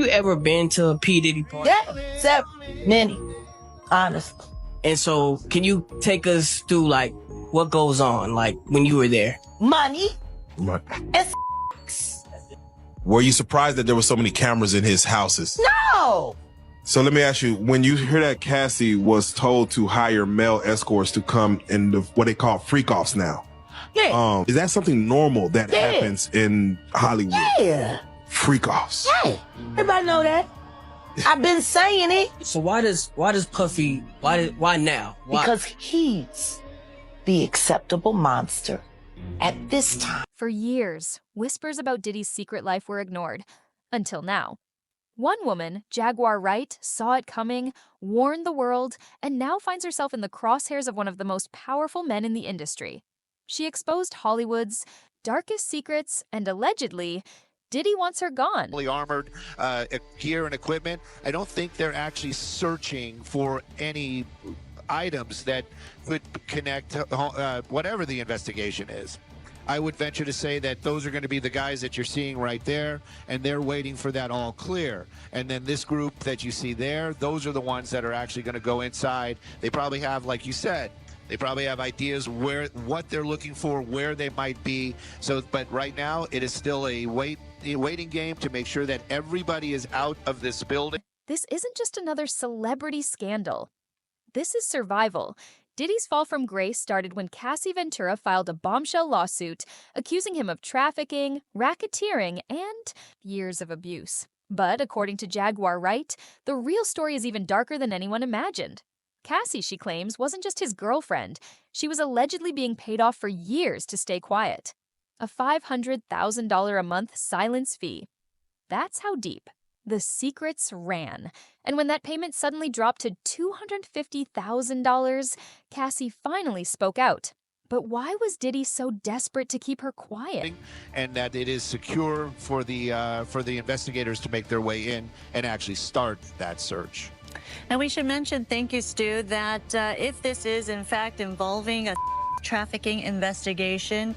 You ever been to a P. Diddy party? Yeah, many, honestly. And so, can you take us through, like, what goes on, like, when you were there? Money Right. and Were you surprised that there were so many cameras in his houses? no. So let me ask you, when you hear that Cassie was told to hire male escorts to come in what they call freak-offs now, Yeah. is that something normal that happens in Hollywood? Yeah. Freak-offs. Hey, everybody know that. I've been saying it. So why does Puffy, why now? Why? Because he's the acceptable monster at this time. For years, whispers about Diddy's secret life were ignored. Until now. One woman, Jaguar Wright, saw it coming, warned the world, and now finds herself in the crosshairs of one of the most powerful men in the industry. She exposed Hollywood's darkest secrets, and allegedly, Diddy wants her gone. Fully armored gear and equipment. I don't think they're actually searching for any items that could connect whatever the investigation is. I would venture to say that those are going to be the guys that you're seeing right there, and they're waiting for that all clear. And then this group that you see there, those are the ones that are actually going to go inside. They probably have, like you said, they probably have ideas what they're looking for, where they might be. So, but right now, it is still a waiting game to make sure that everybody is out of this building. This isn't just another celebrity scandal. This is survival. Diddy's fall from grace started when Cassie Ventura filed a bombshell lawsuit accusing him of trafficking, racketeering, and years of abuse. But according to Jaguar Wright, the real story is even darker than anyone imagined. Cassie, she claims, wasn't just his girlfriend. She was allegedly being paid off for years to stay quiet. A $500,000 a month silence fee. That's how deep the secrets ran. And when that payment suddenly dropped to $250,000, Cassie finally spoke out. But why was Diddy so desperate to keep her quiet? And that it is secure for the investigators to make their way in and actually start that search. And we should mention, thank you, Stu, that if this is in fact involving a trafficking investigation,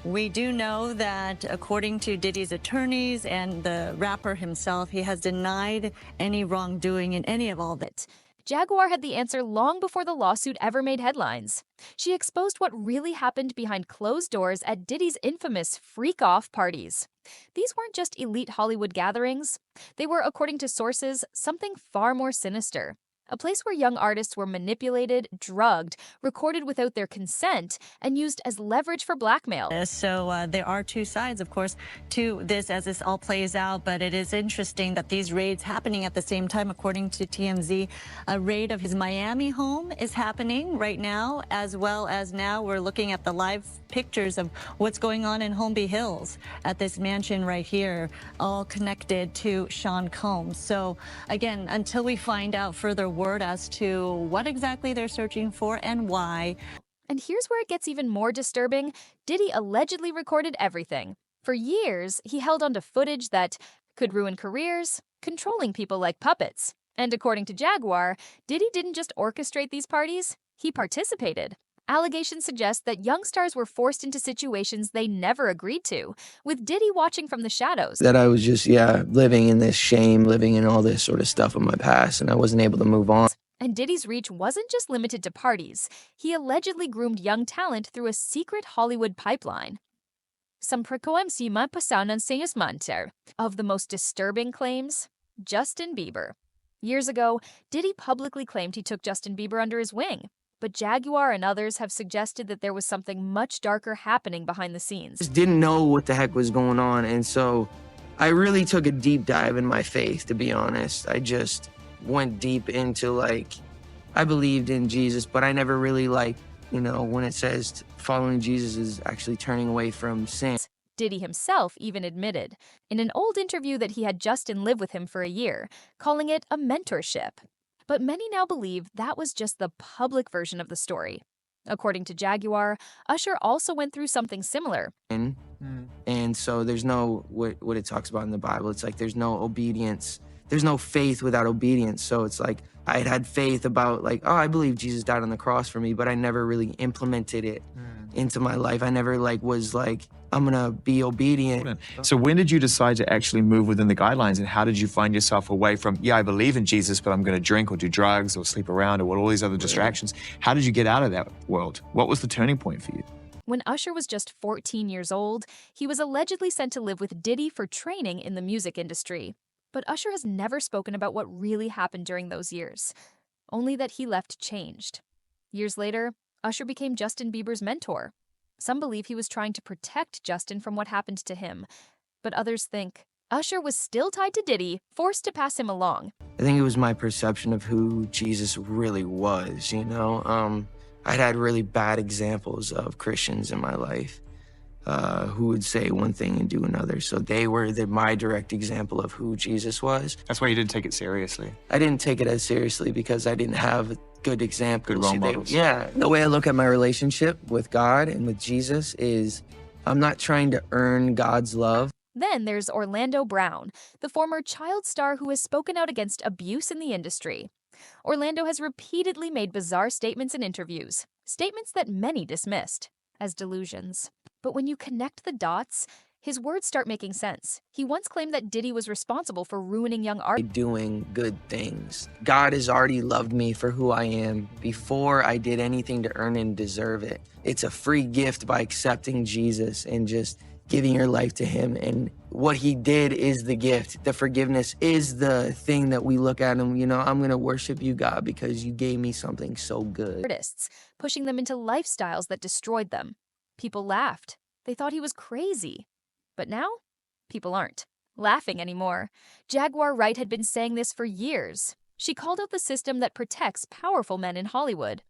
we do know that according to Diddy's attorneys and the rapper himself, he has denied any wrongdoing in any of all that. Jaguar had the answer long before the lawsuit ever made headlines. She exposed what really happened behind closed doors at Diddy's infamous freak-off parties. These weren't just elite Hollywood gatherings. They were, according to sources, something far more sinister. A place where young artists were manipulated, drugged, recorded without their consent, and used as leverage for blackmail. So there are two sides, of course, to this as this all plays out, but it is interesting that these raids happening at the same time. According to TMZ, a raid of his Miami home is happening right now, as well as now we're looking at the live pictures of what's going on in Holmby Hills at this mansion right here, all connected to Sean Combs. So again, until we find out further word as to what exactly they're searching for and why. And here's where it gets even more disturbing. Diddy allegedly recorded everything. For years, he held onto footage that could ruin careers, controlling people like puppets. And according to Jaguar, Diddy didn't just orchestrate these parties, he participated. Allegations suggest that young stars were forced into situations they never agreed to, with Diddy watching from the shadows. That I was just, living in this shame, living in all this sort of stuff in my past, and I wasn't able to move on. And Diddy's reach wasn't just limited to parties. He allegedly groomed young talent through a secret Hollywood pipeline. Some prekoemsi mapasanan sayasmanter. Of the most disturbing claims, Justin Bieber. Years ago, Diddy publicly claimed he took Justin Bieber under his wing. But Jaguar and others have suggested that there was something much darker happening behind the scenes. Just didn't know what the heck was going on, and so I really took a deep dive in my faith, to be honest. I just went deep into, I believed in Jesus, but I never really, when it says following Jesus is actually turning away from sin. Diddy himself even admitted, in an old interview, that he had Justin live with him for a year, calling it a mentorship. But many now believe that was just the public version of the story. According to Jaguar, Usher also went through something similar. And so there's no, what it talks about in the Bible, it's like there's no obedience there's no faith without obedience. So it's like I had faith about like, oh, I believe Jesus died on the cross for me, but I never really implemented it into my life. I never like was like, I'm gonna be obedient. So when did you decide to actually move within the guidelines, and how did you find yourself away from, yeah, I believe in Jesus, but I'm gonna drink or do drugs or sleep around or all these other distractions? How did you get out of that world? What was the turning point for you? When Usher was just 14 years old, he was allegedly sent to live with Diddy for training in the music industry. But Usher has never spoken about what really happened during those years, only that he left changed. Years later, Usher became Justin Bieber's mentor. Some believe he was trying to protect Justin from what happened to him, but others think Usher was still tied to Diddy, forced to pass him along. I think it was my perception of who Jesus really was, you know? I'd had really bad examples of Christians in my life who would say one thing and do another. So they were my direct example of who Jesus was. That's why you didn't take it seriously. I didn't take it as seriously because I didn't have good examples. Good role models. Yeah. The way I look at my relationship with God and with Jesus is I'm not trying to earn God's love. Then there's Orlando Brown, the former child star who has spoken out against abuse in the industry. Orlando has repeatedly made bizarre statements in interviews, statements that many dismissed as delusions. But when you connect the dots, his words start making sense. He once claimed that Diddy was responsible for ruining young artists. Doing good things. God has already loved me for who I am before I did anything to earn and deserve it. It's a free gift by accepting Jesus and just giving your life to him. And what he did is the gift. The forgiveness is the thing that we look at and, you know, I'm going to worship you, God, because you gave me something so good. Artists, pushing them into lifestyles that destroyed them. People laughed. They thought he was crazy. But now, people aren't laughing anymore. Jaguar Wright had been saying this for years. She called out the system that protects powerful men in Hollywood.